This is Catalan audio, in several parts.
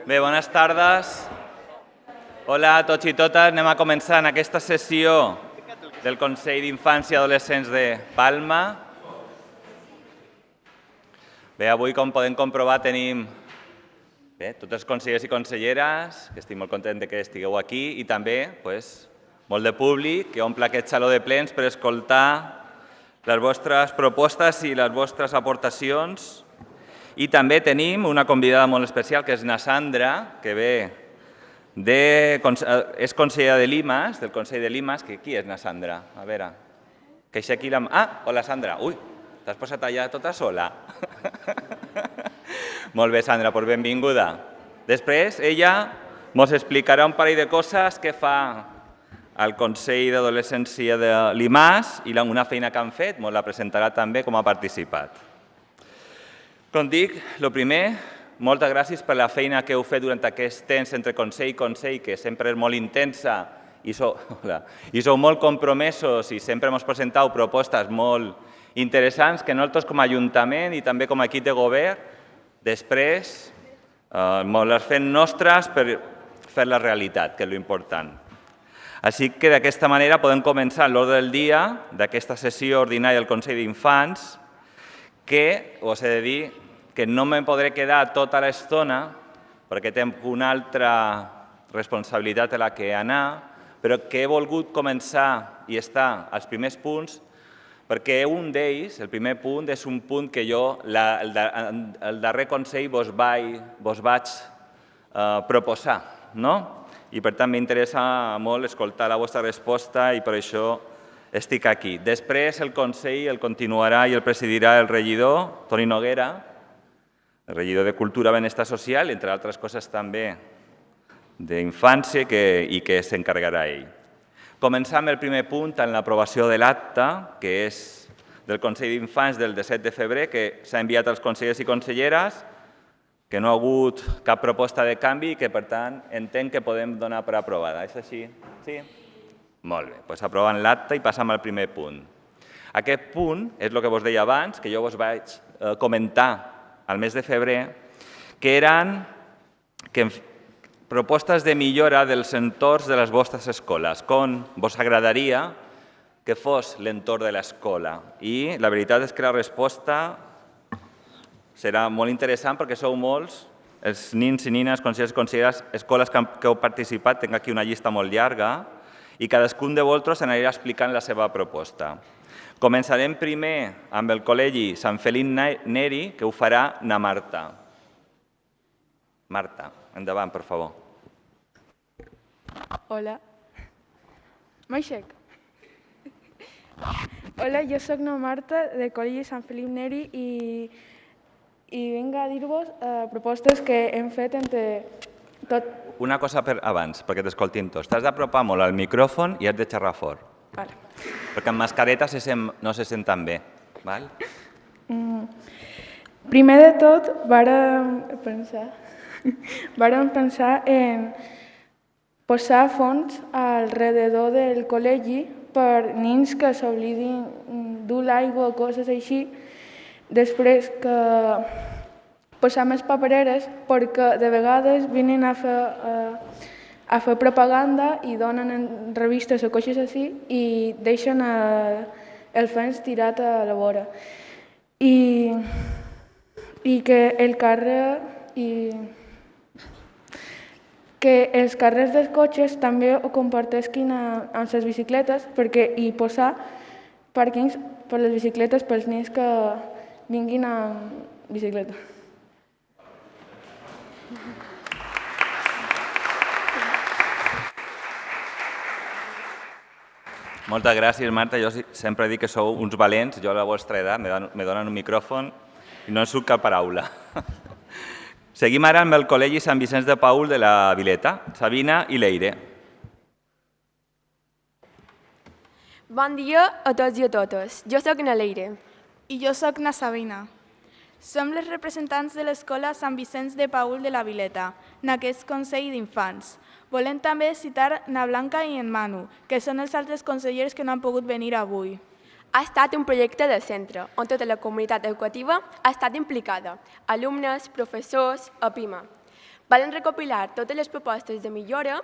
Bé, bones tardes. Hola a tots i totes. Anem a començar en aquesta sessió del Consell d'Infants i Adolescents de Palma. Bé, avui, com podem comprovar, tenim tots els consellers i conselleres, que estic molt content que estigueu aquí, i també molt de públic que omple aquest saló de plens per escoltar les vostres propostes i les vostres aportacions. I també tenim una convidada molt especial, que és na Sandra, que és consellera de l'IMAS, del Consell de l'IMAS. Qui és na Sandra? A veure, que aixequi la mà. Ah, hola Sandra. Ui, t'has posat allà tota sola. Molt bé, Sandra, doncs benvinguda. Després, ella ens explicarà un parell de coses que fa al Consell d'Adolescència de l'IMAS i una feina que han fet, ens la presentarà també com ha participat. Com dic, el primer, moltes gràcies per la feina que heu fet durant aquest temps entre Consell i Consell, que sempre és molt intensa i sou molt compromesos i sempre ens presenteu propostes molt interessants que nosaltres com a Ajuntament i també com a equip de govern després ens les fem nostres per fer la realitat, que és l'important. Així que d'aquesta manera podem començar l'ordre del dia d'aquesta sessió ordinària del Consell d'Infants, que us he de dir que no me podré quedar tota l'estona perquè tinc una altra responsabilitat a la que anar, però que he volgut començar i estar als primers punts perquè un d'ells, el primer punt, és un punt que jo el darrer Consell vos vaig proposar, no? I per tant m'interessa molt escoltar la vostra resposta i per això estic aquí. Després el Consell el continuarà i el presidirà el regidor Toni Noguera, el regidor de Cultura i Benestar Social, entre altres coses també d'infància i que s'encarregarà ell. Començar amb el primer punt en l'aprovació de l'acte, que és del Consell d'Infants del 17 de febrer, que s'ha enviat als consellers i conselleres, que no ha hagut cap proposta de canvi i que, per tant, entenc que podem donar per aprovada. És així? Sí? Molt bé, doncs aprovant l'acte i passam al primer punt. Aquest punt és el que vos deia abans, que jo vos vaig comentar al mes de febrer, que eren propostes de millora dels entorns de les vostres escoles, com vos agradaria que fos l'entorn de l'escola. I la veritat és que la resposta serà molt interessant perquè sou molts, els nins i nines, consellers i conselleres, escoles que heu participat, tinc aquí una llista molt llarga, i cadascun de vosaltres anirà explicant la seva proposta. Començarem primer amb el Col·legi Sant Felip Neri, que ho farà na Marta. Marta, endavant, per favor. Hola. M'aixec. Hola, jo soc na Marta, del Col·legi Sant Felip Neri, i vinc a dir-vos propostes que hem fet entre tot. Una cosa abans, perquè t'escoltim tots. T'has d'apropar molt al micròfon i has de xerrar fort. Vale. Perquè amb mascareta no se sent tan bé. Val? Primer de tot, vàrem pensar en posar fons alrededor del col·legi per nins que s'oblidin dur l'aigua o coses així. Després que posar més papereres perquè de vegades venen a fer propaganda i donen en revistes o coses així i deixen el fons tirat a la vora. I que els carrers dels cotxes també ho comparteixin amb les bicicletes i posar pàrquings per les bicicletes pels nens que vinguin amb bicicleta. Moltes gràcies, Marta. Jo sempre dic que sou uns valents. Jo a la vostra edat me donen un micròfon i no en surt cap paraula. Seguim ara amb el Col·legi Sant Vicenç de Paül de la Vileta. Sabina i Leire. Bon dia a tots i a totes. Jo soc na Leire. I jo soc na Sabina. Som les representants de l'Escola Sant Vicenç de Paül de la Vileta, en aquest Consell d'Infants. Volem també citar na Blanca i en Manu, que són els altres consellers que no han pogut venir avui. Ha estat un projecte de centre on tota la comunitat educativa ha estat implicada, alumnes, professors, APIMA. Varen recopilar totes les propostes de millora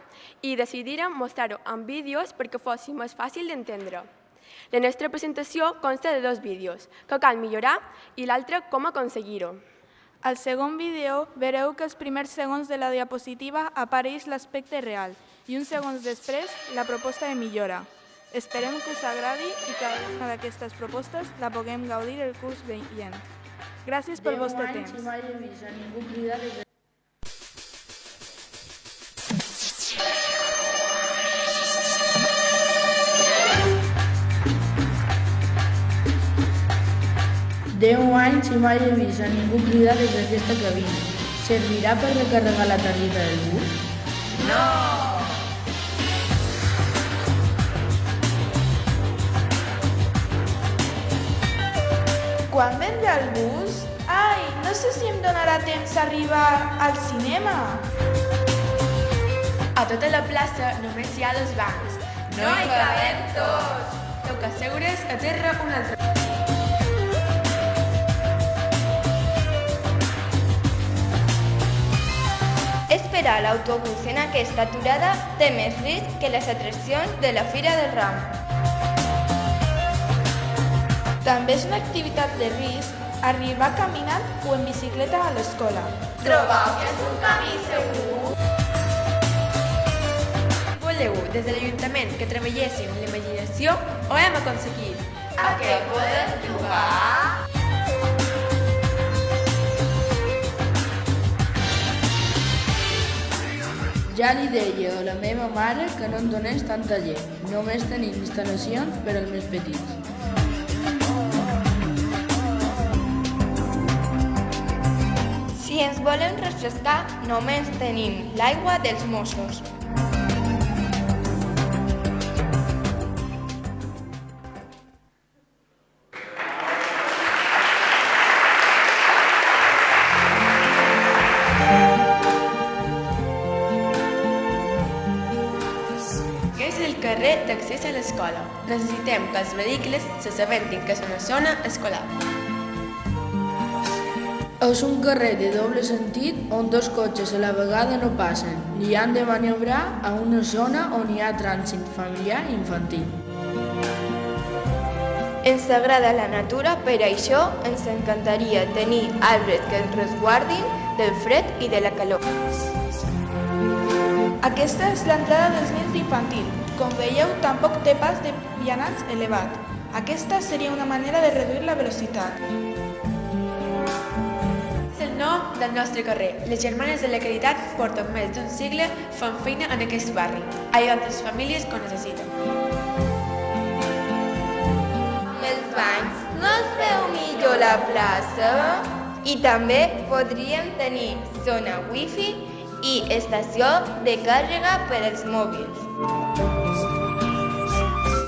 i decidiren mostrar-ho en vídeos perquè fos més fàcil d'entendre. La nostra presentació consta de 2 vídeos, que cal millorar i l'altre com aconseguir-ho. Al segon vídeo veureu que els primers segons de la diapositiva apareix l'aspecte real i uns segons després la proposta de millora. Esperem que us agradi i que una d'aquestes propostes la puguem gaudir el curs veient. Gràcies pel vostre temps. Deu anys i mai he vist a ningú cridar des d'aquesta cabina. Servirà per recarregar la targeta del bus? No! Quan vendrà el bus? Ai, no sé si em donarà temps a arribar al cinema. A tota la plaça només hi ha 2 bancs. No hi cabem tots! Toca asseure's a terra un altre. Esperar l'autobús en aquesta aturada té més risc que les atraccions de la Fira del Ram. També és una activitat de risc arribar caminant o en bicicleta a l'escola. Trobeu que és un camí segur? Voleu des de l'Ajuntament que treballéssim la imaginació o hem aconseguit? A què podem jugar? Ja li deia a la meva mare que no en donés tanta llet. Només tenim instal·lacions per als més petits. Si ens volen refrescar, només tenim l'aigua dels Mossos. És el carrer d'accés a l'escola. Necessitem que els vehicles s'assabentin que és una zona escolar. És un carrer de doble sentit on 2 cotxes a la vegada no passen i han de maniobrar a una zona on hi ha trànsit familiar i infantil. Ens agrada la natura, per això ens encantaria tenir arbres que ens resguardin del fred i de la calor. Aquesta és l'entrada dels nens d'infantil. Com veieu, tampoc té pas de vianants elevat. Aquesta seria una manera de reduir la velocitat. És el nom del nostre carrer. Les germanes de la Caritat porten més d'un segle fan feina en aquest barri. Hi ha altres famílies que ho necessiten. Amb els bancs no es veu millor la plaça? I també podríem tenir zona wifi i estació de càrrega per als mòbils.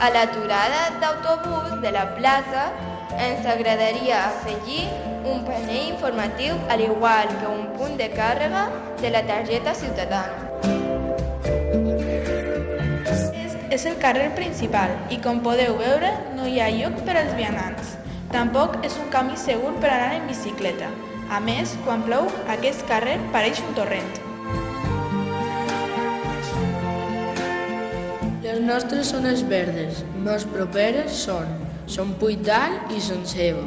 A l'aturada d'autobús de la plaça ens agradaria afegir un panell informatiu al igual que un punt de càrrega de la targeta ciutadana. És el carrer principal i, com podeu veure, no hi ha lloc per als vianants. Tampoc és un camí segur per anar en bicicleta. A més, quan plou, aquest carrer pareix un torrent. Les nostres zones verdes més properes són Puigdalt i Son Seva.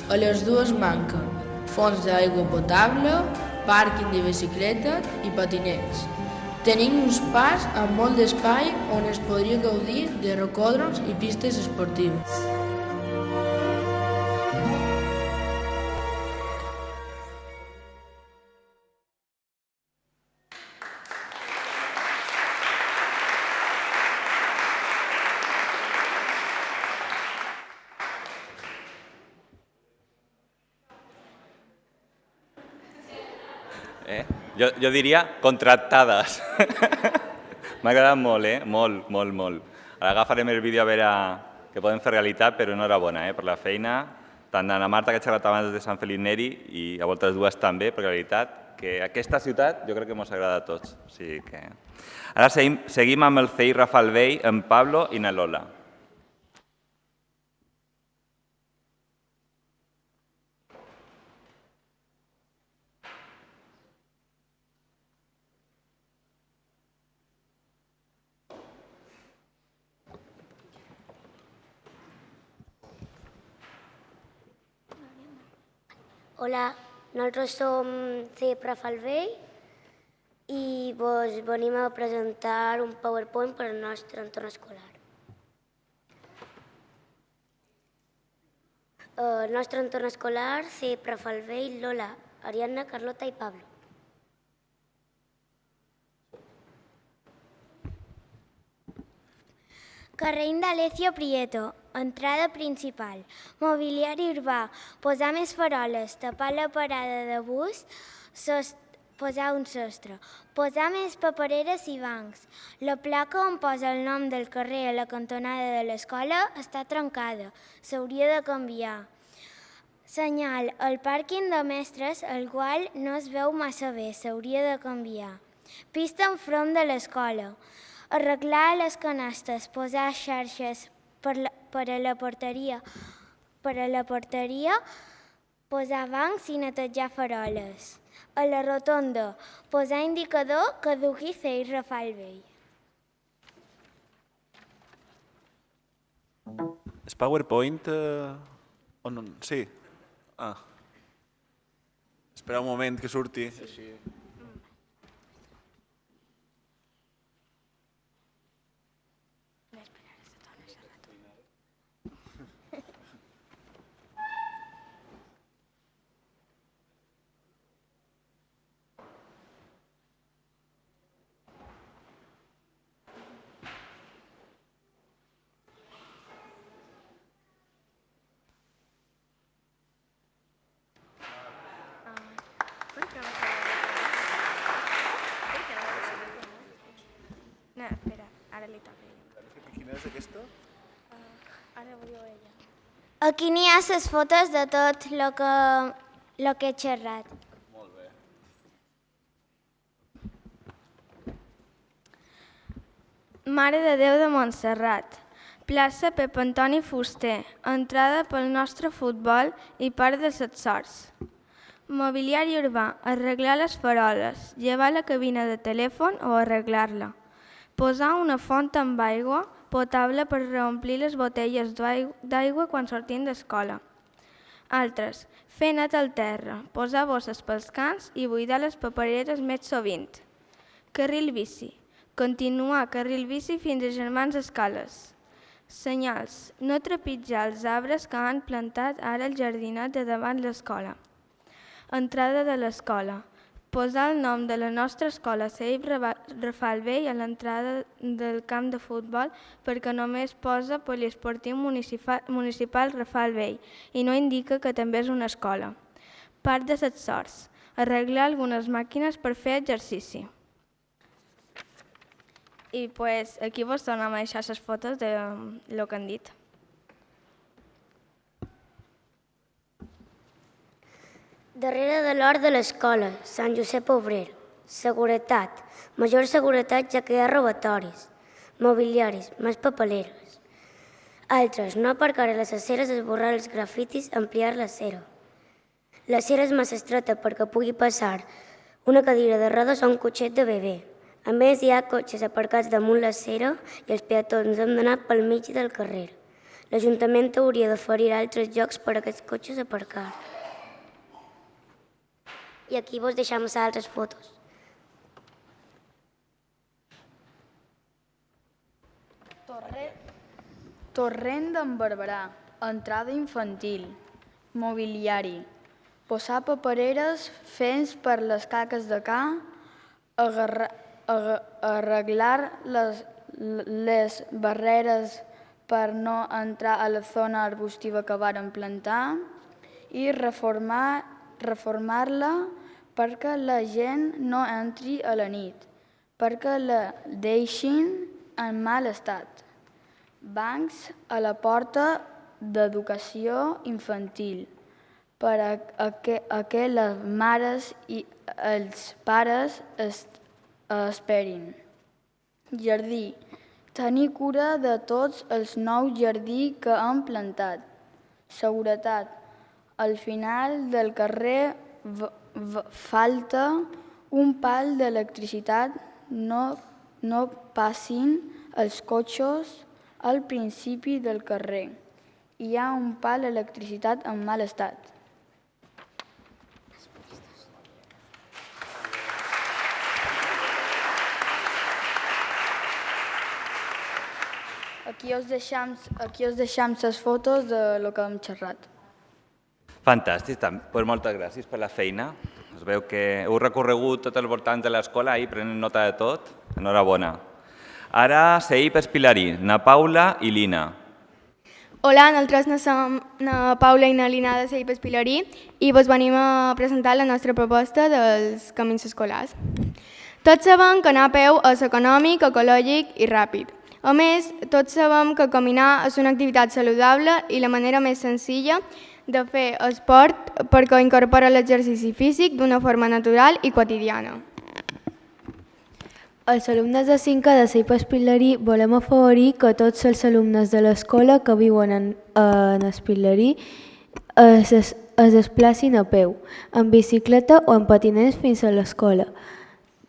A les dues manquen fonts d'aigua potable, pàrquing de bicicletes i patinets. Tenim uns parcs amb molt d'espai on es podria gaudir de rocòdroms i pistes esportives. Jo diria contractades. M'ha agradat molt, molt, molt, molt. Ara agafarem el vídeo a veure què podem fer realitat, però enhorabona per la feina, tant de la Marta, que ha xerrat abans de Sant Felip Neri, i a vosaltres dues també, perquè la veritat que aquesta ciutat jo crec que ens agrada a tots. O sigui que... Ara seguim amb el CEI Rafael Bey, en Pablo i na Lola. Hola, nosaltres som CEPRA Falvell i vos venim a presentar un PowerPoint per al nostre entorn escolar. El nostre entorn escolar, CEPRA Falvell, Lola, Ariadna, Carlota i Pablo. Carrer Indalecio Prieto, entrada principal. Mobiliari urbà, posar més faroles, tapar la parada de bus, posar un sostre, posar més papereres i bancs. La placa on posa el nom del carrer a la cantonada de l'escola està trencada, s'hauria de canviar. Senyal, el pàrquing de mestres, el qual no es veu massa bé, s'hauria de canviar. Pista enfront de l'escola. Arreglar les canastes, posar xarxes per a la porteria. Per a la porteria, posar bancs i netejar faroles. A la rotonda, posar indicador caduqui CEI Rafal Vell. És PowerPoint o no? Sí. Espera un moment que surti. Així. No, espera, ara li toca. Quina és aquesta? Ara ho diu ella. Aquí n'hi ha les fotos de tot el que he xerrat. Molt bé. Mare de Déu de Montserrat, plaça Pep Antoni Fuster, entrada pel nostre futbol i part de les Sorts. Mobiliari urbà, arreglar les faroles, llevar la cabina de telèfon o arreglar-la. Posar una font amb aigua potable per reomplir les botelles d'aigua quan sortim d'escola. Altres, fer net al terra, posar bosses pels cants i buidar les papereres més sovint. Carril bici, continuar carril bici fins a Germans Escales. Senyals, no trepitjar els arbres que han plantat ara el jardinet de davant l'escola. Entrada de l'escola. Posar el nom de la nostra escola CEI Rafal Vell a l'entrada del camp de futbol perquè només posa Poliesportiu Municipal Rafal Vell i no indica que també és una escola. Part de les Sorts. Arreglar algunes màquines per fer exercici. I aquí vos tornem a deixar les fotos de lo que han dit. Darrere de l'hort de l'escola, Sant Josep Obrer. Seguretat. Major seguretat ja que hi ha robatoris. Mobiliaris, més papeleres. Altres, no aparcar a les aceres, esborrar els grafitis, ampliar l'acera. L'acera és massa estreta perquè pugui passar una cadira de rodes o un cotxet de bebè. A més, hi ha cotxes aparcats damunt l'acera i els peatons han d'anar pel mig del carrer. L'Ajuntament hauria d'oferir altres llocs per a aquests cotxes aparcar. I aquí vos deixem les altres fotos. Torrent d'en Barberà, entrada infantil, mobiliari, posar papereres fents per les caques de ca, arreglar les barreres per no entrar a la zona arbustiva que varen plantar i reformar-la perquè la gent no entri a la nit, perquè la deixin en mal estat. Bancs a la porta d'educació infantil per a que les mares i els pares esperin. Jardí. Tenir cura de tots els nous jardí que han plantat. Seguretat. Al final del carrer falta un pal d'electricitat. No passin els cotxes al principi del carrer. Hi ha un pal d'electricitat en mal estat. Aquí us deixam les fotos de lo que hem xerrat. Fantàstic, pues moltes gràcies per la feina. Es veu que heu recorregut tot el voltant de l'escola i prenen nota de tot. Enhorabona. Ara, Seip Espilarí, na Paula i Lina. Hola, nosaltres som na Paula i na Lina de Seip Espilarí i vos venim a presentar la nostra proposta dels camins escolars. Tots sabem que anar a peu és econòmic, ecològic i ràpid. A més, tots sabem que caminar és una activitat saludable i la manera més senzilla de fer esport perquè incorpora l'exercici físic d'una forma natural i quotidiana. Els alumnes de 5 de Seip Espilarí volem afavorir que tots els alumnes de l'escola que viuen en Espilarí es desplacin a peu, en bicicleta o en patinets fins a l'escola,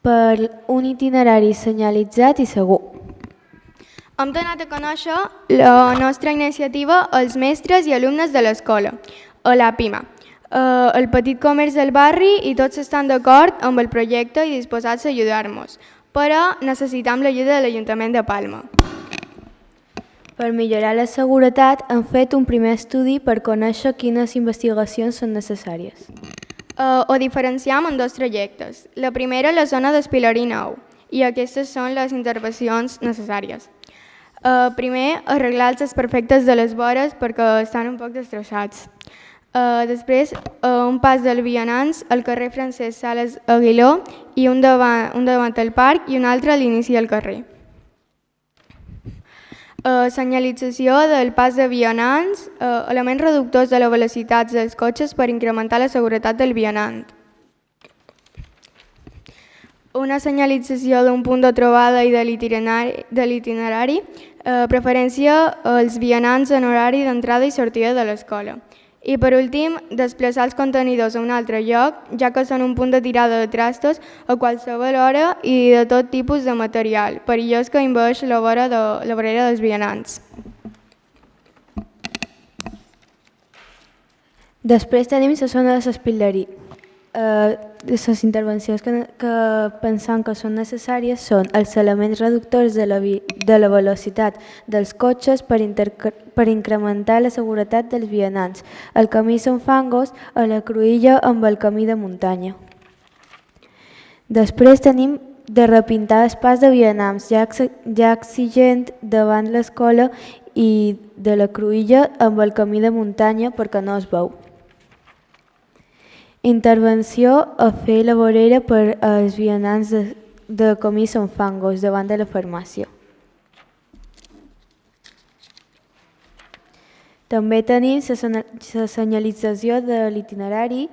per un itinerari senyalitzat i segur. Hem donat a conèixer la nostra iniciativa als mestres i alumnes de l'escola, a la PIMA, el petit comerç del barri i tots estan d'acord amb el projecte i disposats a ajudar-nos, però necessitem l'ajuda de l'Ajuntament de Palma. Per millorar la seguretat hem fet un primer estudi per conèixer quines investigacions són necessàries. Ho diferenciem en dos trajectes. La primera, la zona d'Espilarí Nou, i aquestes són les intervencions necessàries. Primer, arreglar els desperfectes de les vores perquè estan un poc destrossats. Després, un pas del vianants al carrer Francesc Sales Aguiló i un davant el parc i un altre a l'inici del carrer. Senyalització del pas de vianants, elements reductors de la velocitat dels cotxes per incrementar la seguretat del vianant. Una senyalització d'un punt de trobada i de l'itinerari, preferència als vianants en horari d'entrada i sortida de l'escola. I per últim, desplaçar els contenidors a un altre lloc, ja que són un punt de tirada de trastos a qualsevol hora i de tot tipus de material, perillós que envaeix la vorera dels vianants. Després tenim la zona de l'Espilarí. Les intervencions que pensem que són necessàries són els elements reductors de la velocitat dels cotxes per incrementar la seguretat dels vianants, el camí Sant Fangos a la cruïlla amb el camí de muntanya. Després tenim de repintar el pas de vianants ja exigent davant l'escola i de la cruïlla amb el camí de muntanya perquè no es veu. Intervenció a fer la vorera per als vianants de camí Sant Fangos davant de la farmàcia. També tenim la senyalització de l'itinerari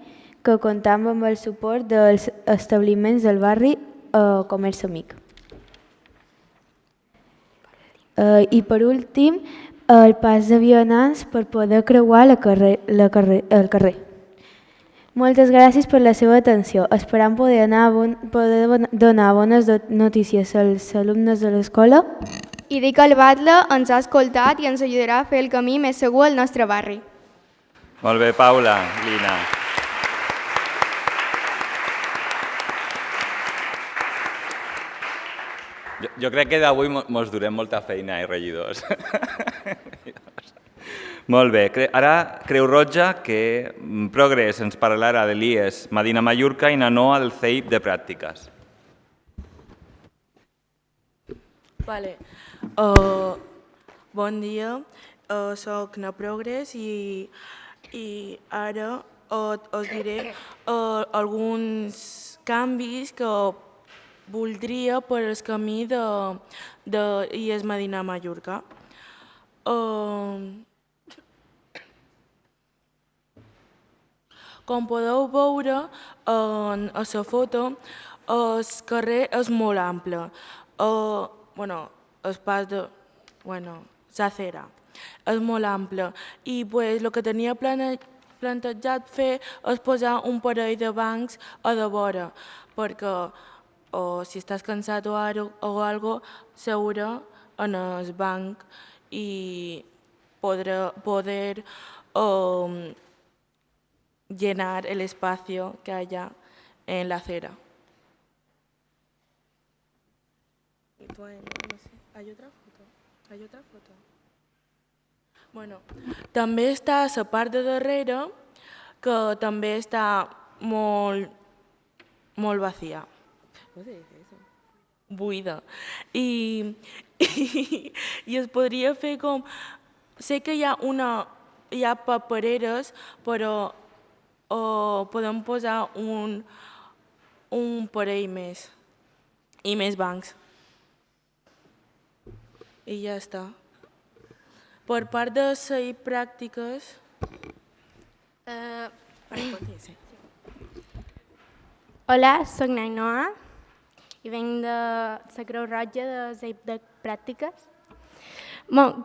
que comptam amb el suport dels establiments del barri Comerç Amic. I per últim, el pas de vianants per poder creuar el carrer. Moltes gràcies per la seva atenció. Esperam poder donar bones notícies als alumnes de l'escola. I dir que el Batlle ens ha escoltat i ens ajudarà a fer el camí més segur al nostre barri. Molt bé, Paula, Lina. Jo crec que d'avui mos durem molta feina, regidors. Molt bé. Ara Creu Roja, que Progrés ens parlarà de l'IES Medina Mallorca i na Noa del CEIP de pràctiques. Bon dia, soc na Progrés i ara us diré alguns canvis que voldria per el camí de IES Medina Mallorca. Com podeu veure a la foto, el carrer és molt ample. El pas de... l'acera és molt ample. I el que tenia plantejat fer és posar un parell de bancs a de vora, perquè si estàs cansat o alguna cosa, seure en el banc i poder llenar el espacio que haya en la acera. ¿Hay otra foto? Bueno, també està la part de darrere, que també està molt vacía. Com se dice eso? Buida. I es podria fer com... Sé que hi ha papereres, però podem posar un parell més i més bancs. I ja està. Per part de les pràctiques... Hola, soc Nainoa i venc de la Creu Roja de CEIP de Pràctiques.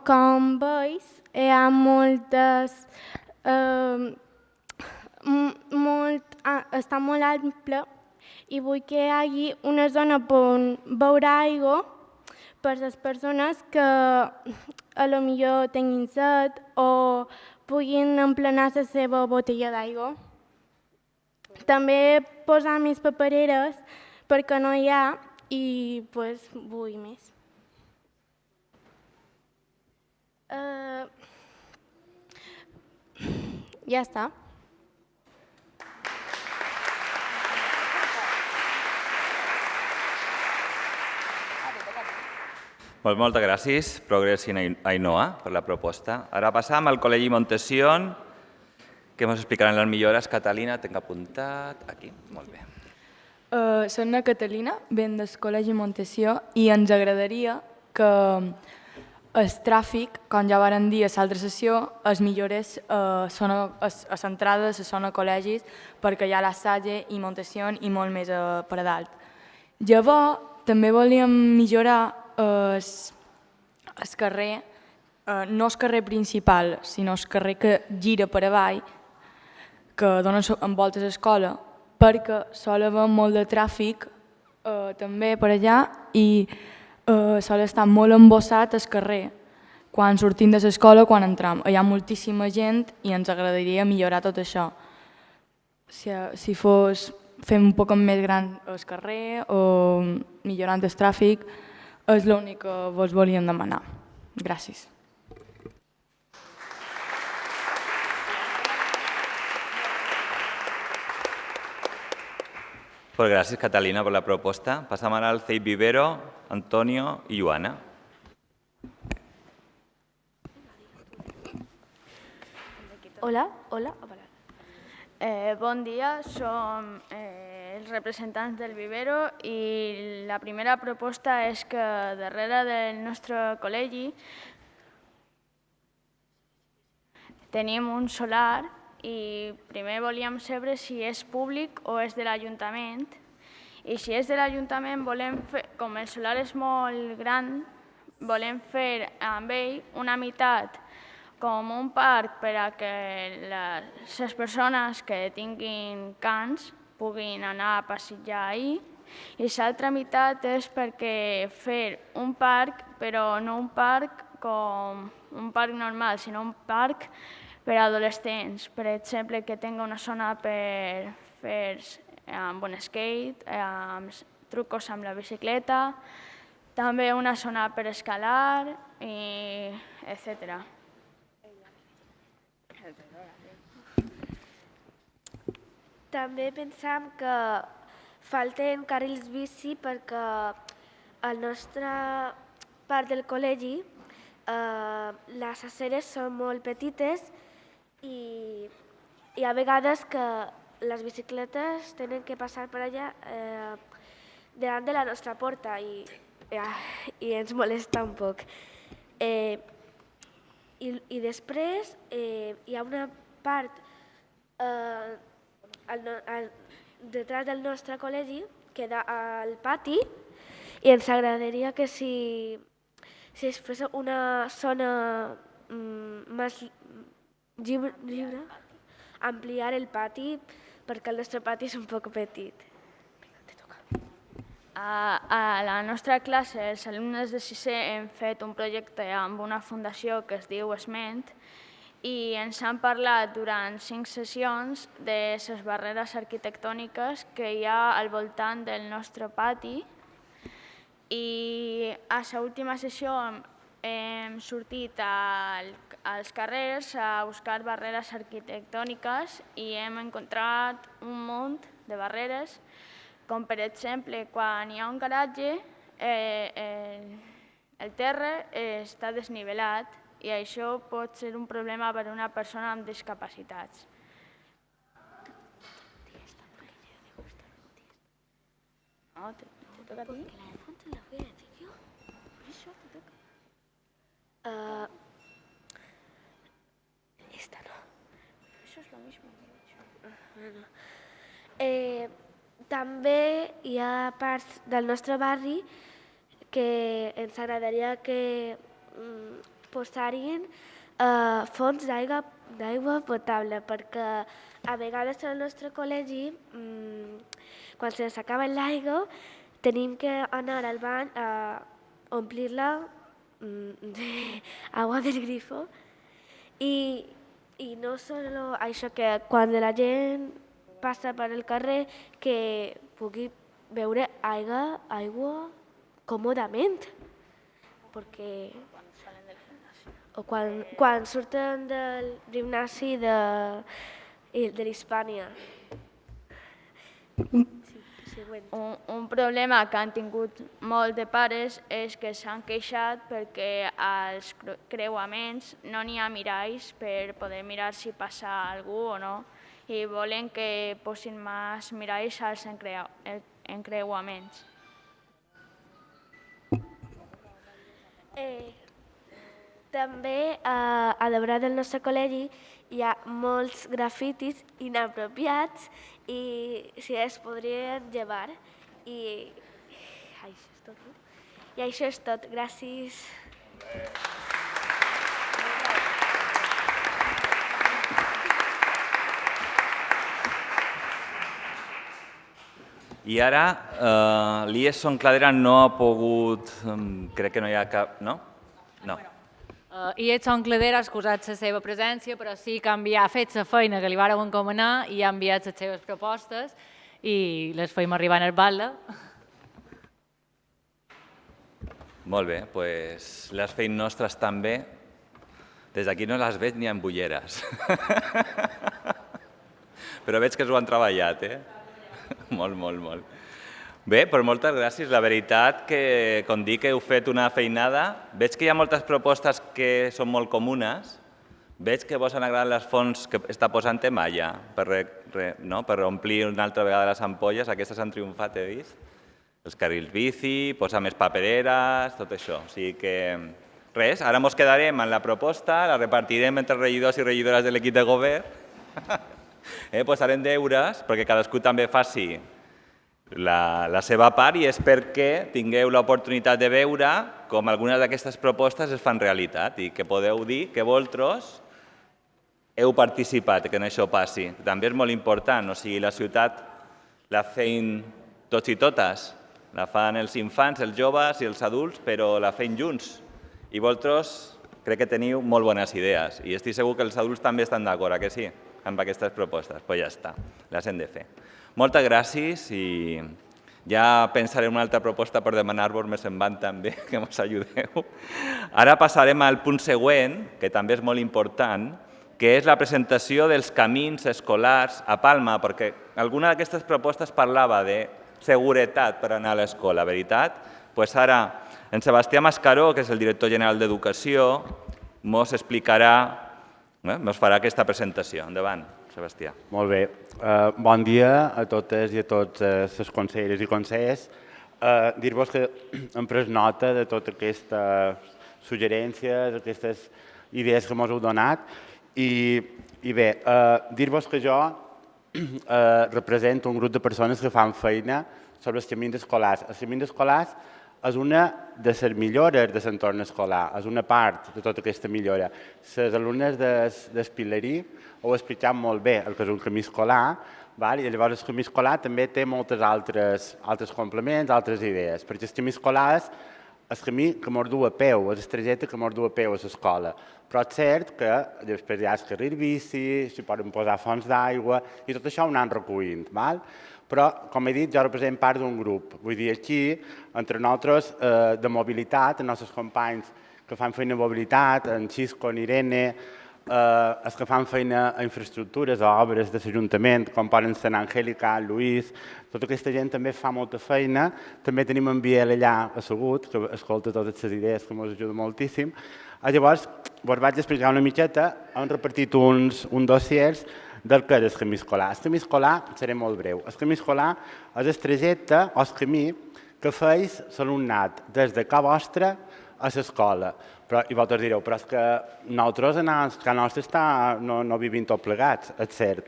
Com veus, hi ha està molt ample i vull que hi hagi una zona on beure aigua per les persones que a lo millor tinguin set o puguin emplenar la seva botella d'aigua. També posar més papereres perquè no hi ha i vull més. Ja està. Moltes gràcies, Progress i Ainhoa, per la proposta. Ara passam al Col·legi Montesión, que ens explicaran les millores. Catalina, tinc apuntat aquí. Molt bé. Soc la Catalina, venc del Col·legi Montesió i ens agradaria que el tràfic, com ja varen dir a l'altra sessió, es millorés a l'entrada de la zona col·legis perquè hi ha l'Assage i Montesió i molt més per a dalt. Llavors, també volíem millorar el carrer, no el carrer principal, sinó el carrer que gira per avall, que dona envoltes a l'escola, perquè sol haver molt de tràfic també per allà i sol estar molt embossat el carrer quan sortim de l'escola, quan entrem. Hi ha moltíssima gent i ens agradaria millorar tot això. Si fos fent un poc més gran el carrer o millorant el tràfic, és l'únic que vos volíem demanar. Gràcies. Pues gràcies, Catalina, per la proposta. Passam ara al CEIP Vivero, Antonio i Joana. Hola. Bon dia, som els representants del Vivero i la primera proposta és que darrere del nostre col·legi tenim un solar i primer volíem saber si és públic o és de l'Ajuntament. I si és de l'Ajuntament, volem fer, com el solar és molt gran, volem fer amb ell una meitat com un parc per a que les persones que tinguin cans puguin anar a passejar ahir. I l'altra meitat és perquè fer un parc, però no un parc com un parc normal, sinó un parc per a adolescents. Per exemple, que tingui una zona per fer amb un skate, amb trucos amb la bicicleta, també una zona per escalar, etc. També pensam que falten carrils bici perquè a la nostra part del col·legi les aceres són molt petites i a vegades que les bicicletes tenen que passar per allà davant de la nostra porta i ens molesta un poc. I després hi ha una part detrás del nostre col·legi, queda al pati, i ens agradaria que si es fes una zona més lliure, ampliar el pati, perquè el nostre pati és un poc petit. A la nostra classe, els alumnes de 6è hem fet un projecte amb una fundació que es diu Esment, i ens han parlat durant 5 sessions de les barreres arquitectòniques que hi ha al voltant del nostre pati i a l'última sessió hem sortit als carrers a buscar barreres arquitectòniques i hem encontrat un munt de barreres, com per exemple quan hi ha un garatge, el terra està desnivelat i això pot ser un problema per a una persona amb discapacitats. No, te toca a ti. Porque la de fondo la voy a decir yo. Por eso te toca. Esta no. Eso es lo mismo. També hi ha parts del nostre barri que ens agradaria que posarien fonts d'aigua potable, perquè a vegades al nostre col·legi, quan se'ns acaba l'aigua, tenim que anar al bany a omplir-la d'aigua del grifo. I no solo això, que quan la gent passa per el carrer que pugui beure aigua còmodament, perquè quan surten del gimnasi de l'Hispània. Un problema que han tingut molt de pares és que s'han queixat perquè als creuaments no n'hi ha miralls per poder mirar si passa algú o no, i volen que posin més miralls als encreuaments. També a l'obra del nostre col·legi hi ha molts grafitis inapropiats i si es podrien llevar. I això és tot. Gràcies. I ara l'IES Son Cladera no ha pogut, crec que no hi ha cap, no? No. IES Son Cladera ha excusat la seva presència, però sí que ha fet la feina que li vàreu encomanar i ha enviat les seves propostes i les feim arribar al batlle. Molt bé, doncs les feim nostres també. Des d'aquí no les veig ni amb ulleres. Però veig que s'ho han treballat, Molt, molt, molt. Bé, doncs moltes gràcies. La veritat que, com dic, heu fet una feinada. Veig que hi ha moltes propostes que són molt comunes. Veig que vos han agradat les fonts que està posant Malla per omplir una altra vegada les ampolles. Aquestes han triomfat, he vist. Els carrils bici, posar més papereres, tot això. O sigui que res, ara ens quedarem en la proposta, la repartirem entre regidors i regidores de l'equip de govern. Posarem deures perquè cadascú també faci la seva part i és perquè tingueu l'oportunitat de veure com algunes d'aquestes propostes es fan realitat i que podeu dir que vosaltres heu participat que en això passi. També és molt important, o sigui, la ciutat la feim tots i totes, la fan els infants, els joves i els adults, però la feim junts. I vosaltres crec que teniu molt bones idees i estic segur que els adults també estan d'acord, que sí? Amb aquestes propostes. Doncs ja està, les hem de fer. Moltes gràcies i ja pensaré una altra proposta per demanar-vos més en van també, que ens ajudeu. Ara passarem al punt següent, que també és molt important, que és la presentació dels camins escolars a Palma, perquè alguna d'aquestes propostes parlava de seguretat per anar a l'escola, veritat? Doncs ara en Sebastià Mascaró, que és el director general d'Educació, ens explicarà, ens farà aquesta presentació. Endavant, Sebastià. Molt bé. Bon dia a totes i a tots les conselleres i consellers. Dir-vos que hem pres nota de totes aquestes suggerències, aquestes idees que ens heu donat. I bé, dir-vos que jo represento un grup de persones que fan feina sobre els camins escolars. Els camins escolars és una de les millores de l'entorn escolar, és una part de tota aquesta millora. Les alumnes d'Espilerí ho heu explicat molt bé, el que és un camí escolar, i llavors el camí escolar també té moltes altres complements, altres idees, perquè el camí escolar és el camí que ens du a peu, és el trajecte que ens du a peu a l'escola. Però és cert que després hi ha el carril bici, s'hi poden posar fonts d'aigua i tot això ho anem recollint. Però, com he dit, jo represento part d'un grup. Vull dir, aquí, entre nosaltres, de mobilitat, els nostres companys que fan feina a mobilitat, en Xisco, en Irene, els que fan feina a infraestructures o obres de l'Ajuntament, com poden ser Angélica, Lluís, tota aquesta gent també fa molta feina. També tenim en Biel allà assegut, que escolta totes les idees, que ens ajuda moltíssim. Llavors, vos vaig explicar una mitjeta, hem repartit uns dossiers del que és el camí escolar. El camí escolar seré molt breu. El camí escolar és el trajecte o el camí que feis l'alumnat des de casa vostra a l'escola. I vosaltres direu, però és que nosaltres a casa nostra no vivim tots plegats, és cert.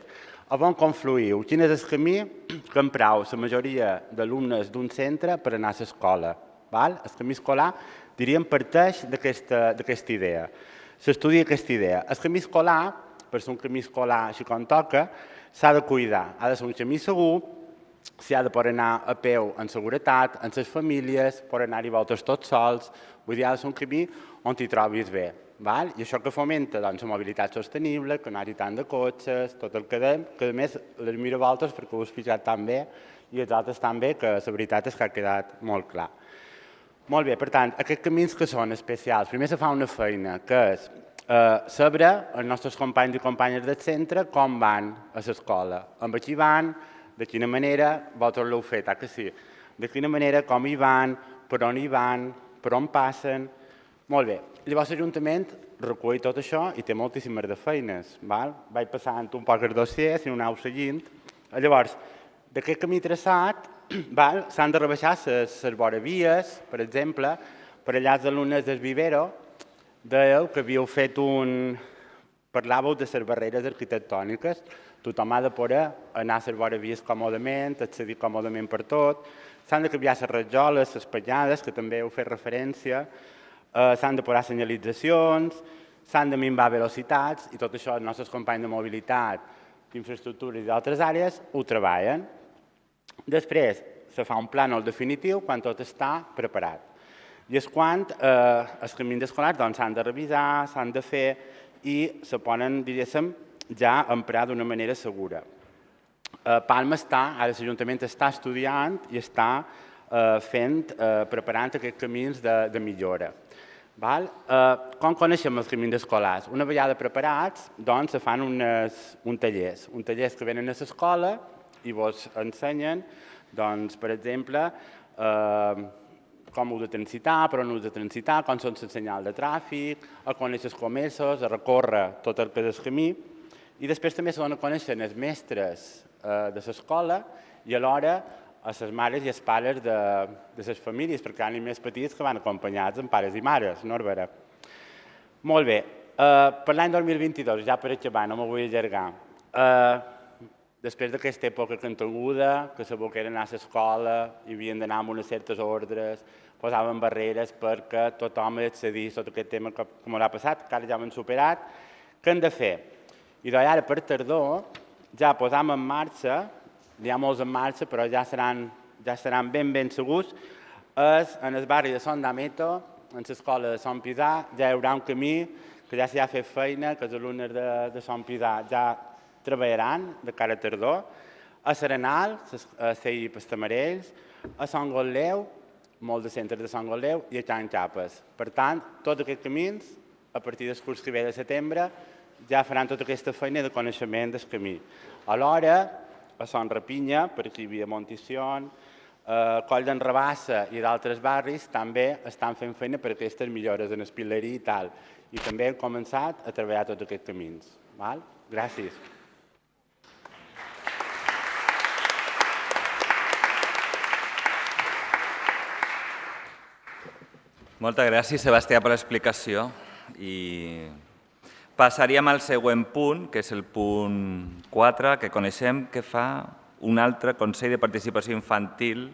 A on confluïu? Quin és el camí que emprau la majoria d'alumnes d'un centre per anar a l'escola? El camí escolar, diríem, parteix d'aquesta idea. S'estudia aquesta idea. El camí escolar, per ser un camí escolar així com toca, s'ha de cuidar. Ha de ser un camí segur, s'hi ha de poder anar a peu en seguretat, en les famílies, poder anar-hi voltes tots sols. Vull dir, ha de ser un camí on t'hi trobis bé. I això que fomenta la mobilitat sostenible, que no hi hagi tant de cotxes, tot el que dèiem, que a més les miro voltes perquè ho he explicat tan bé i els altres tan bé, que la veritat és que ha quedat molt clar. Molt bé, per tant, aquests camins que són especials. Primer se fa una feina, que és saber els nostres companys i companyes del centre com van a l'escola, amb qui van, de quina manera, vosaltres l'heu fet, que sí? De quina manera, com hi van, per on hi van, per on passen. Molt bé. Llavors l'Ajuntament recull tot això i té moltíssimes de feines. Vaig passant un poc els dossiers i ho aneu seguint. Llavors, d'aquest camí traçat s'han de rebaixar les voravies, per exemple, per allà els alumnes del Vivero, dèieu que havíeu fet parlàveu de les barreres arquitectòniques. Tothom ha de poder anar a les voravies còmodament, accedir còmodament per tot. S'han de canviar les rajoles, les penyades, que també heu fet referència, s'han de posar senyalitzacions, s'han de minvar velocitats, i tot això els nostres companys de mobilitat, d'infraestructures i d'altres àrees ho treballen. Després se fa un plànol definitiu quan tot està preparat. I és quan els camins escolars s'han de revisar, s'han de fer i se poden, diguéssim, ja emprar d'una manera segura. Palma ara l'Ajuntament està estudiant i està preparant aquests camins de millora. Com coneixem els camins escolars? Una vegada preparats, doncs, se fan uns tallers que venen a l'escola i vos ensenyen, doncs, per exemple, com heu de transitar, per on heu de transitar, com són els senyals de tràfic, a conèixer els comerços, a recórrer tot el que és el camí. I després també se donen a conèixer els mestres de l'escola i alhora a les mares i els pares de les famílies, perquè hi ha més petits que van acompanyats amb pares i mares, no, Herbera? Molt bé. Per l'any 2022, ja per acabar, no m'ho vull allargar, després d'aquesta època canteguda, que s'aboqueren a l'escola, hi havien d'anar amb unes certes ordres, posaven barreres perquè tothom accedís a tot aquest tema que m'ho ha passat, que ara ja m'han superat, què hem de fer? I ara per tardor ja posam en marxa, n'hi ha molts en marxa, però ja seran ben segurs, en el barri de Son d'Ameto, en l'escola de Son Pisà, ja hi haurà un camí que ja s'hi ha fet feina, que els alumnes de Son Pisà ja treballaran de cara a tardor, a Serenal, a Sei Pastamarells, a Son Gotleu, molts de centres de Son Gotleu i a Can Xapes. Per tant, tots aquests camins, a partir del curs que ve de setembre, ja faran tota aquesta feina de coneixement del camí. Alhora, a Son Rapinya, per aquí via Montición, Coll d'en Rabassa i d'altres barris també estan fent feina per aquestes millores en espileria i tal. I també hem començat a treballar tots aquests camins. Gràcies. Moltes gràcies, Sebastià, per l'explicació. I passaríem al següent punt, que és el punt 4, que coneixem que fa un altre Consell de Participació Infantil.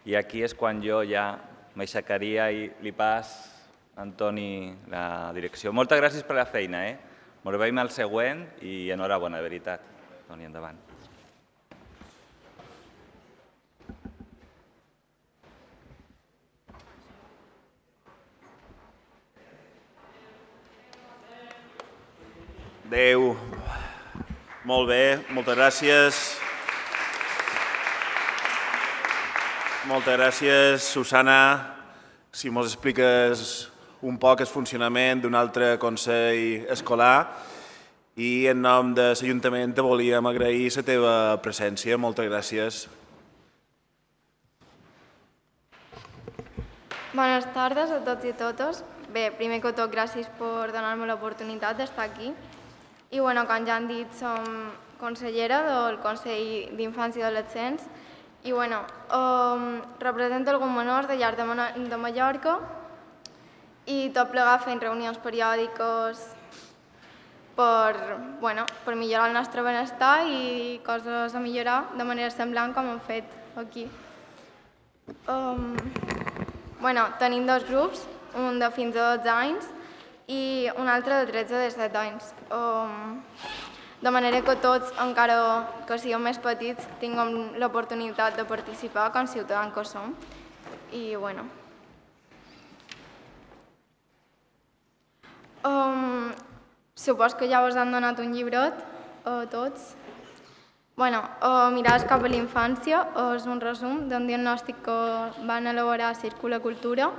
I aquí és quan jo ja m'aixecaria i li pas a Antoni la direcció. Moltes gràcies per la feina. Ens veiem al següent i enhorabona, de veritat. Antoni, endavant. Adéu. Molt bé, moltes gràcies. Moltes gràcies, Susana. Si mos expliques un poc el funcionament d'un altre consell escolar i en nom de l'Ajuntament te volíem agrair la teva presència. Moltes gràcies. Bones tardes a tots i totes. Bé, primer que tot, gràcies per donar-me l'oportunitat d'estar aquí. I bueno, com ja han dit, som consellera del Consell d'Infants i Adolescents i bueno, represento alguns menors de llar de Mallorca i tot plegat fent reunions periòdiques per millorar el nostre benestar i coses a millorar de manera semblant com hem fet aquí. Tenim dos grups, un de fins a 12 anys i un altre de 13 a 17 anys. De manera que tots, encara que siguem més petits, tinguem l'oportunitat de participar com ciutadans que som. I bueno. Supos que ja us han donat un llibret a tots. Mirades cap a la infància és un resum d'un diagnòstic que van elaborar Círculo Cultura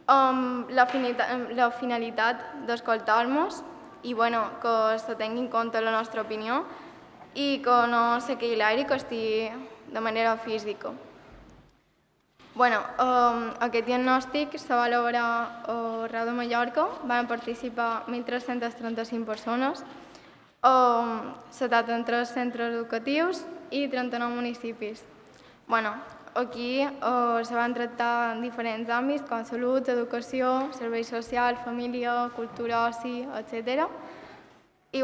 amb la finalitat d'escoltar-nos i que se tingui en compte la nostra opinió i que no se quedi l'aire, que estigui de manera física. Aquest diagnòstic se va elaborar arreu de Mallorca, van participar 1.335 persones, 73 centres educatius i 39 municipis. Aquí se van tractar diferents àmbits com salut, educació, serveis socials, família, cultura, oci, etc. I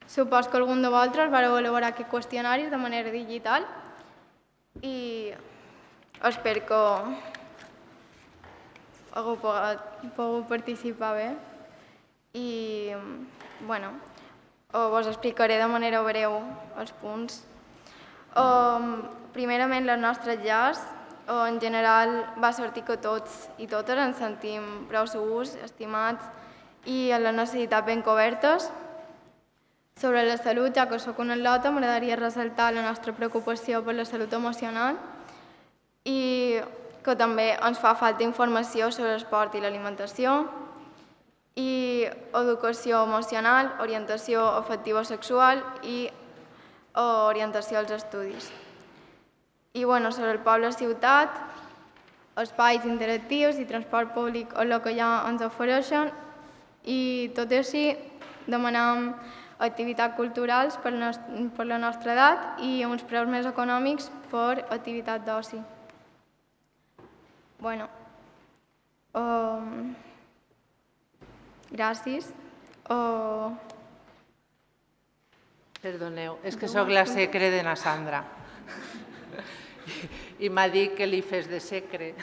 supos que algun de vosaltres vareu elaborar aquest qüestionari de manera digital i espero que hagueu pogut participar bé. I us explicaré de manera breu els punts. Primerament, les nostres llars, en general, va sortir que tots i totes ens sentim prou segurs, estimats i amb la necessitat ben cobertes. Sobre la salut, ja que soc una atleta, m'agradaria ressaltar la nostra preocupació per la salut emocional i que també ens fa falta informació sobre l'esport i l'alimentació i educació emocional, orientació afectivo-sexual i orientació als estudis. I sobre el poble-ciutat, espais interactius i transport públic és el que ja ens ofereixen i tot i així demanem activitats culturals per la nostra edat i uns preus més econòmics per activitat d'oci. Gràcies. Perdoneu, és que sóc la secre de na Sandra i m'ha dit que li fes de secre.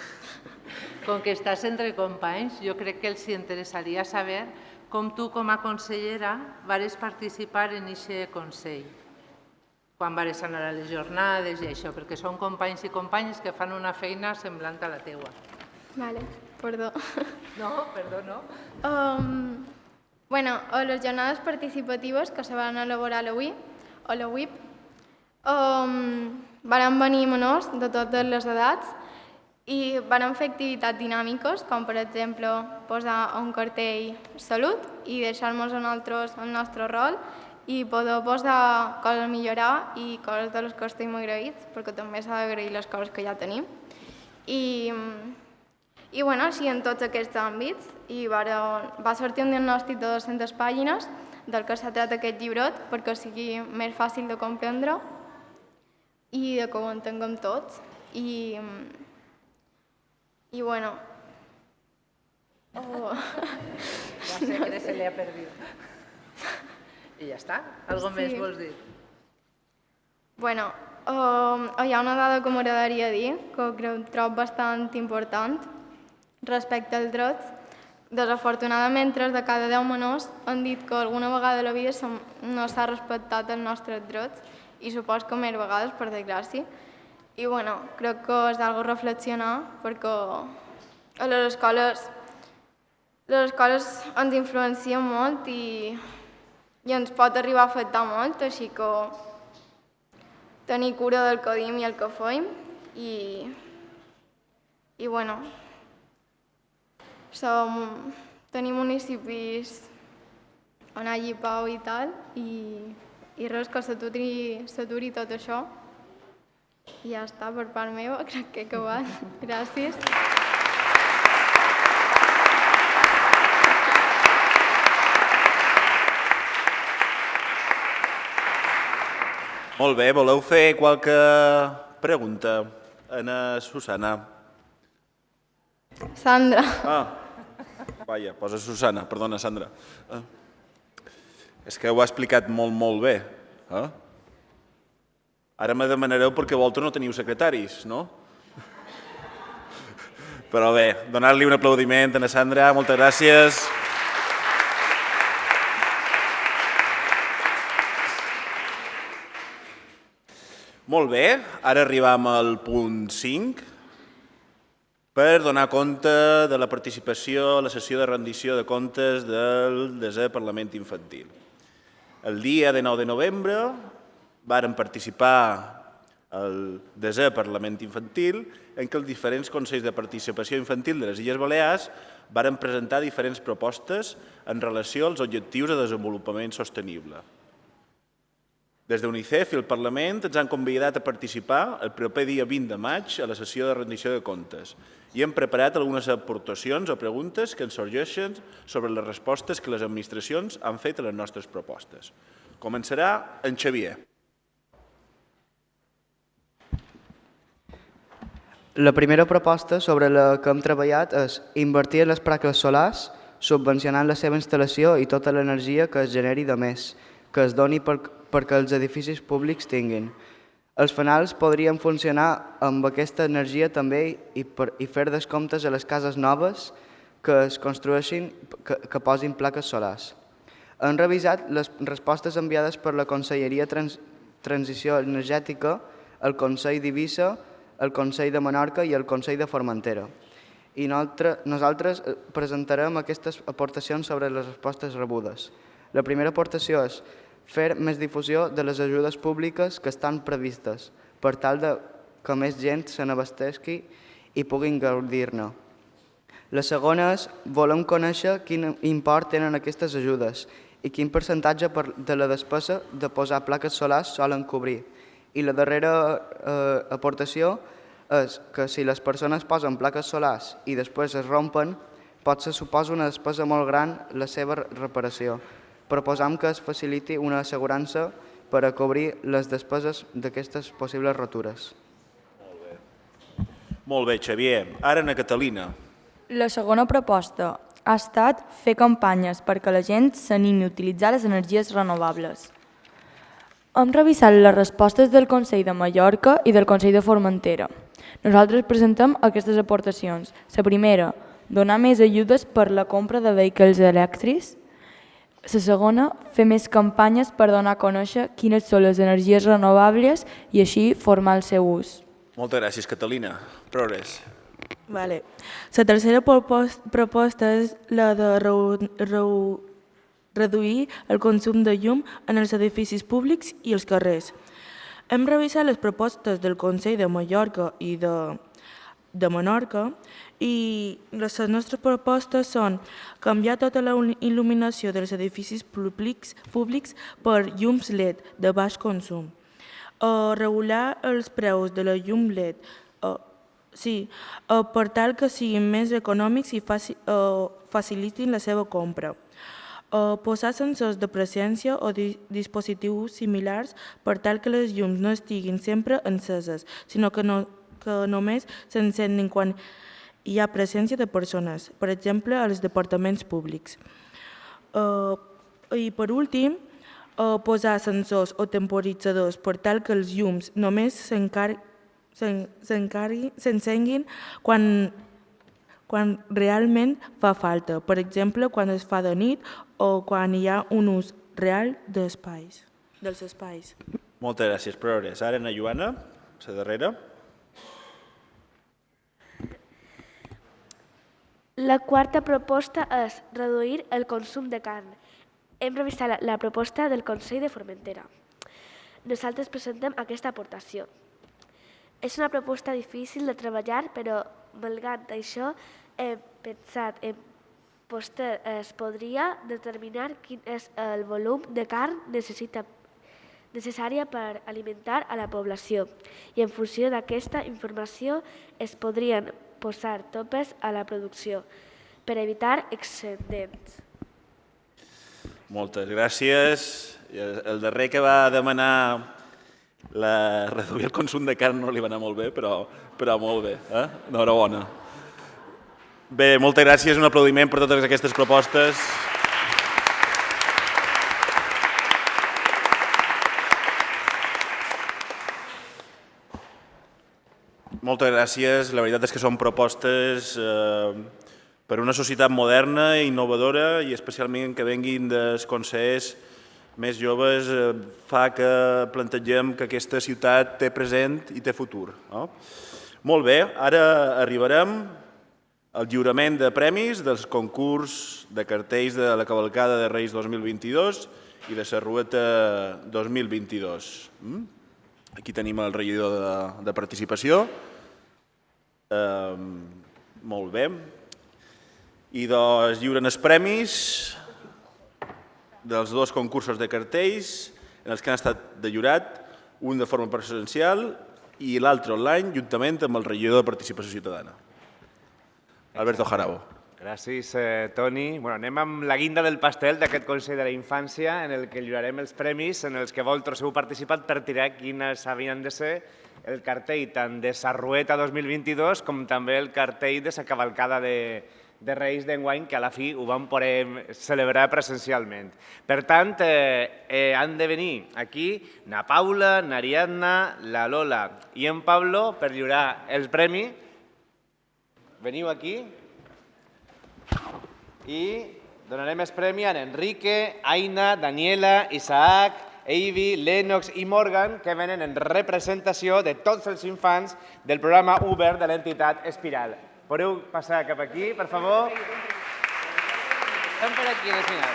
Com que estàs entre companys, jo crec que els interessaria saber com tu, com a consellera, vares participar en aquest consell, quan vares anar a les jornades i això, perquè són companys i companyes que fan una feina semblant a la teua. Vale, perdó. No, perdó, no. A les jornades participatives que se van elaborar a la UIP, van venir menors de totes les edats i van fer activitats dinàmiques, com per exemple posar un cartell salut i deixar-nos a nosaltres el nostre rol i poder posar coses a millorar i coses de les que estem agraïts, perquè també s'ha d'agrair les coses que ja tenim. I així en tots aquests àmbits va sortir un diagnòstic de 200 pàgines del que s'ha tret aquest llibret perquè sigui més fàcil de comprendre i que ho entenguem tots. Ja sé que se li ha perdut. I ja està? Algo més vols dir? Hi ha una dada que m'agradaria dir, que trobo bastant important respecte als drets. Desafortunadament, 3 de cada 10 menors han dit que alguna vegada a la vida no s'ha respectat els nostres drets i supos que més vegades, per desgràcia. I crec que és algo a reflexionar perquè a les escoles ens influencien molt i ens pot arribar a afectar molt, així que tenir cura del que dim i el que fem i tenim municipis on hi hagi pau i tal, i res, que s'aturi tot això. I ja està, per part meva, crec que he acabat. Gràcies. Molt bé, voleu fer qualque pregunta? Ana Susana. Sandra. Vaja, posa Susana, perdona, Sandra. És que ho ha explicat molt bé. Ara me demanareu perquè vosaltres no teniu secretaris, no? Però bé, donar-li un aplaudiment a Ana Sandra, moltes gràcies. Molt bé, ara arribam al punt 5 per donar compte de la participació a la sessió de rendició de comptes del 10è Parlament Infantil. El dia de 9 de novembre varen participar al 10è Parlament Infantil en què els diferents consells de participació infantil de les Illes Balears varen presentar diferents propostes en relació als objectius de desenvolupament sostenible. Des d'UNICEF i el Parlament ens han convidat a participar el proper dia 20 de maig a la sessió de rendició de comptes i hem preparat algunes aportacions o preguntes que ens sorgeixen sobre les respostes que les administracions han fet a les nostres propostes. Començarà en Xavier. La primera proposta sobre la que hem treballat és invertir en les plaques solars, subvencionant la seva instal·lació i tota l'energia que es generi de més, que es doni perquè els edificis públics tinguin. Els fanals podrien funcionar amb aquesta energia també i fer descomptes a les cases noves que es construeixin, que posin plaques solars. Hem revisat les respostes enviades per la Conselleria Transició Energètica, el Consell d'Eivissa, el Consell de Menorca i el Consell de Formentera. I nosaltres presentarem aquestes aportacions sobre les respostes rebudes. La primera aportació és fer més difusió de les ajudes públiques que estan previstes, per tal que més gent se n'abastesqui i puguin gaudir-ne. La segona és volem conèixer quin import tenen aquestes ajudes i quin percentatge de la despesa de posar plaques solars solen cobrir. I la darrera aportació és que si les persones posen plaques solars i després es rompen, potser suposa una despesa molt gran la seva reparació. Proposam que es faciliti una assegurança per a cobrir les despeses d'aquestes possibles rotures. Molt bé, Xavier. Ara Ana Catalina. La segona proposta ha estat fer campanyes perquè la gent s'animi a utilitzar les energies renovables. Hem revisat les respostes del Consell de Mallorca i del Consell de Formentera. Nosaltres presentem aquestes aportacions. La primera, donar més ajudes per la compra de vehicles elèctrics. La segona, fer més campanyes per donar a conèixer quines són les energies renovables i així formar el seu ús. Moltes gràcies, Catalina. Progrés. Vale. La tercera proposta és la de reduir el consum de llum en els edificis públics i els carrers. Hem revisat les propostes del Consell de Mallorca i de Menorca i les nostres propostes són canviar tota la il·luminació dels edificis públics per llums LED de baix consum, regular els preus de la llum LED, per tal que siguin més econòmics i facilitin la seva compra. Posar sensors de presència o dispositius similars per tal que les llums no estiguin sempre enceses, sinó que només s'encendin quan hi ha presència de persones, per exemple, als departaments públics. I per últim, posar sensors o temporitzadors per tal que els llums només s'encenguin quan realment fa falta, per exemple, quan es fa de nit o quan hi ha un ús real dels espais. Moltes gràcies, Progrés. Ara, Ana Joana, la darrera. La quarta proposta és reduir el consum de carn. Hem revisat la proposta del Consell de Formentera. Nosaltres presentem aquesta aportació. És una proposta difícil de treballar, però malgrat això hem pensat en es podria determinar quin és el volum de carn necessària per alimentar a la població i en funció d'aquesta informació es podrien posar topes a la producció per evitar excedents. Moltes gràcies. El darrer que va demanar reduir el consum de carn no li va anar molt bé, però molt bé. Enhorabona. Bé, moltes gràcies, un aplaudiment per totes aquestes propostes. Moltes gràcies. La veritat és que són propostes per una societat moderna i innovadora i especialment que venguin dels consellers més joves fa que plantegem que aquesta ciutat té present i té futur. Molt bé, ara arribarem al lliurament de premis dels concurs de cartells de la Cavalcada de Reis 2022 i de Sarrueta 2022. Aquí tenim el regidor de participació. Molt bé. I es lliuren els premis dels dos concursos de cartells en els que han estat de jurat, un de forma presencial i l'altre online, juntament amb el regidor de Participació Ciutadana. Alberto Jarabo. Gràcies, Toni. Anem amb la guinda del pastel d'aquest Consell de la Infància en el que lliurarem els premis en els que vosaltres heu participat per triar quines havien de ser el cartell tant de Sarrueta 2022 com també el cartell de la Cavalcada de Reis d'enguany, que a la fi ho vam poder celebrar presencialment. Per tant, han de venir aquí na Paula, na Ariadna, la Lola i en Pablo per lliurar els premis. Veniu aquí i donarem el premi a Enrique, Aina, Daniela, Isaac, Eivi, Lennox i Morgan, que venen en representació de tots els infants del programa obert de l'entitat Espiral. Podeu passar cap aquí, per favor? Estem per aquí, al final.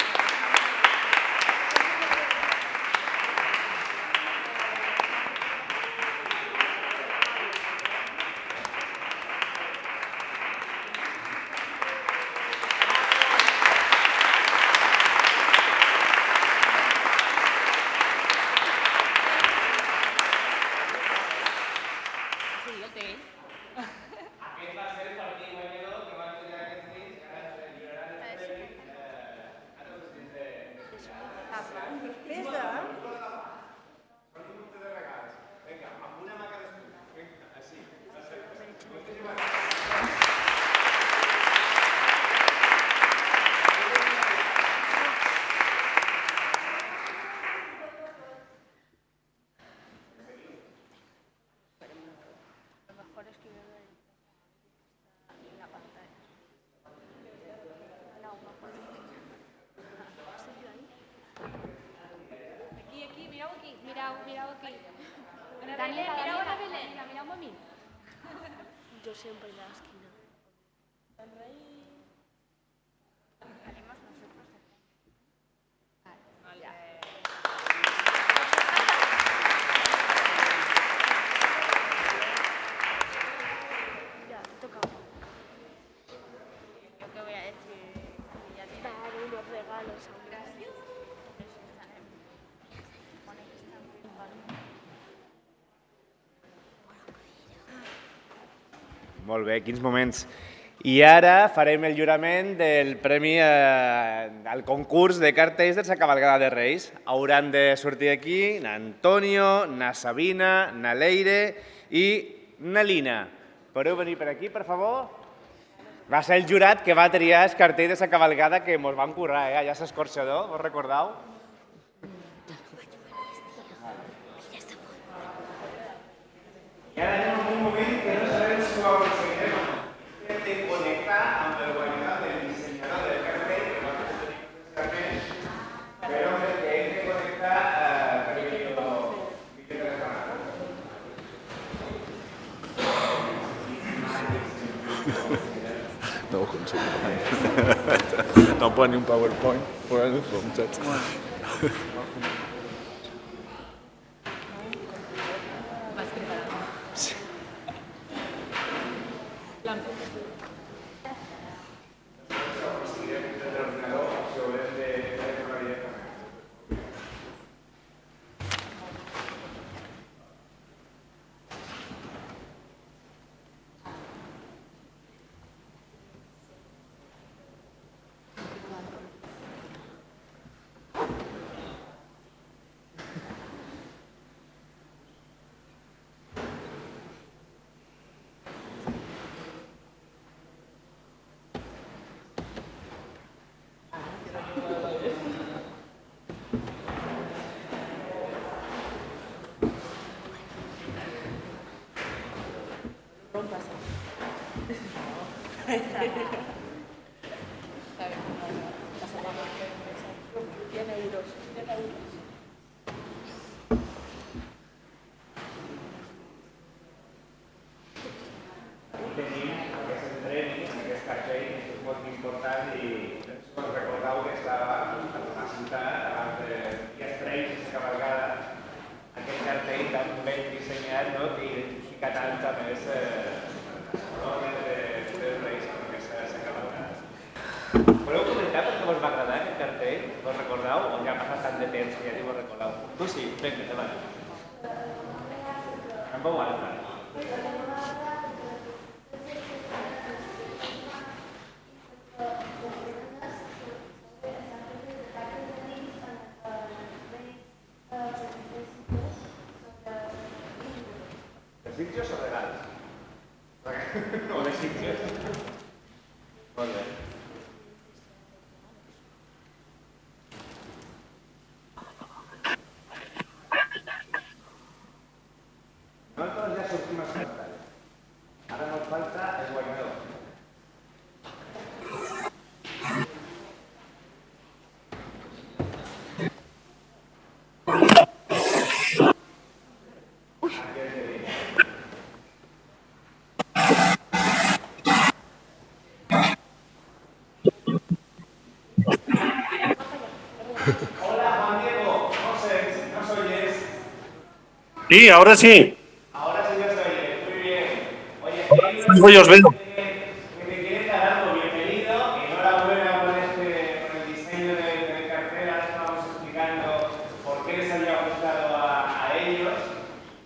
Mireu aquí. Daniela, mireu-me a mi. Jo sempre a l'esquina. Ya, te toca. Yo qué voy a decir, ya tiene. Dar unos regalos a un Gracias. Molt bé, quins moments. I ara farem el lliurament del premi al concurs de cartells de la Cavalcada de Reis. Hauran de sortir aquí na Antonio, na Sabina, na Leire i na Lina. Podeu venir per aquí, per favor? Va ser el jurat que va triar els cartells de la Cavalcada que mos van currar, allà a l'escorxador, vos recordeu? I ara anem a un moment que no sabem si ho aconseguirem o no. Hem de connectar amb el guanyador del dissenyador del cartell, que nosaltres tenim precisament, però el que hem de connectar per vídeo telefonat. No ho aconseguirem. No posa ni un PowerPoint, posa el Zoom, saps? Tenim aquest entreni, aquest cartell, que és molt important i recordeu que estava a la ciutat abans de les Reis de cavalcada. Aquest cartell tan ben dissenyat que identifica tant a més l'ordre dels Reis amb aquesta cavalcada. Voleu comentar per què vos va agradar aquest cartell? Vos recordeu? O ja ha passat tant de temps que ja ni vos recordeu? Tu sí, vinga, endavant. En veu alta. Desitjos o regals? O desitjos? Molt bé. Nosaltres ja sortim a secretari. Ara no falta el guanyador. Sí, ahora sí. Ahora sí ya se oye. Muy bien. Oye, Oye, os veo. que te quieren dar algo. Bienvenido. Enhorabuena por el diseño del cartel. Ahora estábamos explicando por qué les había gustado a ellos.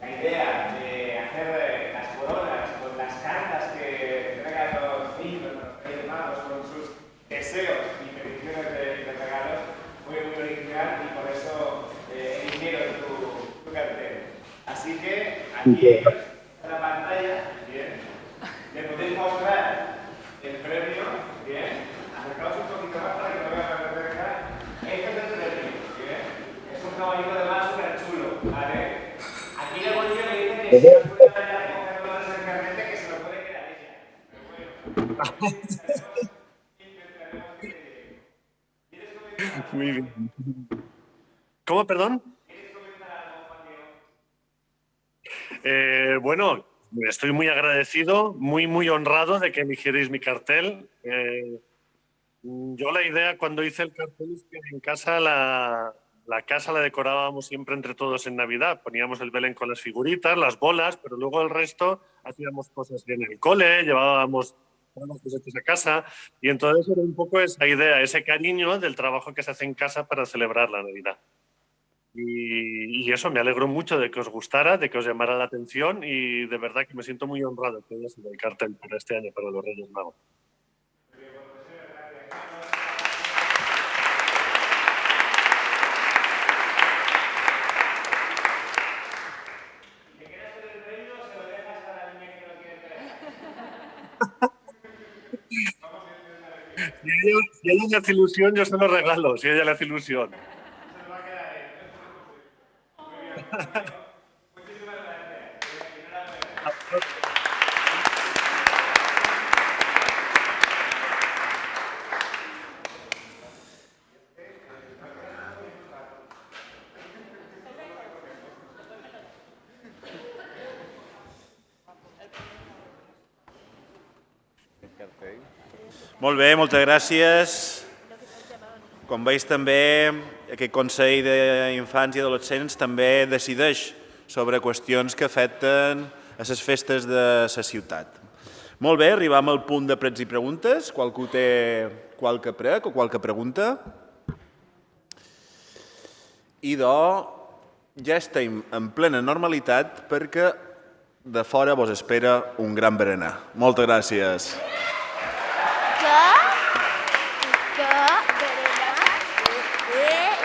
La idea de hacer las coronas con las cartas que entregan los niños, los Reyes Magos, con sus deseos y peticiones de regalos, fue muy original y por eso eligieron tu cartel. Así que aquí en la pantalla, bien, le podéis mostrar el premio, bien, acercaos un poquito más para que lo vean más de cerca. Este es el premio, bien, es un caballito de mar súper chulo, ¿vale? Aquí la policía le dice que si no puede dar ya cogerlo desencarnete, que se lo puede quedar ella. Pero bueno, intentaremos que llegue. ¿Quieres comentar? Muy bien. ¿Cómo, perdón? Bueno, estoy muy agradecido, muy honrado de que eligierais mi cartel. Yo la idea cuando hice el cartel es que en casa la casa la decorábamos siempre entre todos en Navidad. Poníamos el Belén con las figuritas, las bolas, pero luego el resto hacíamos cosas en el cole, llevábamos cosas a casa y entonces era un poco esa idea, ese cariño del trabajo que se hace en casa para celebrar la Navidad. Y eso, me alegro mucho de que os gustara, de que os llamara la atención y de verdad que me siento muy honrado que haya sido el cartel para este año para los Reyes Magos. Si a ella le hace ilusión, yo se lo regalo, si a ella le hace ilusión. Molt bé, moltes gràcies. Com veus també, aquest Consell d'Infants i Adolescents també decideix sobre qüestions que afecten a les festes de la ciutat. Molt bé, arribam al punt de prets i preguntes. Qualcú té qualque prec o qualque pregunta? I ja estem en plena normalitat perquè de fora vos espera un gran berenar. Moltes gràcies. ¿Qué? ¿Berenar?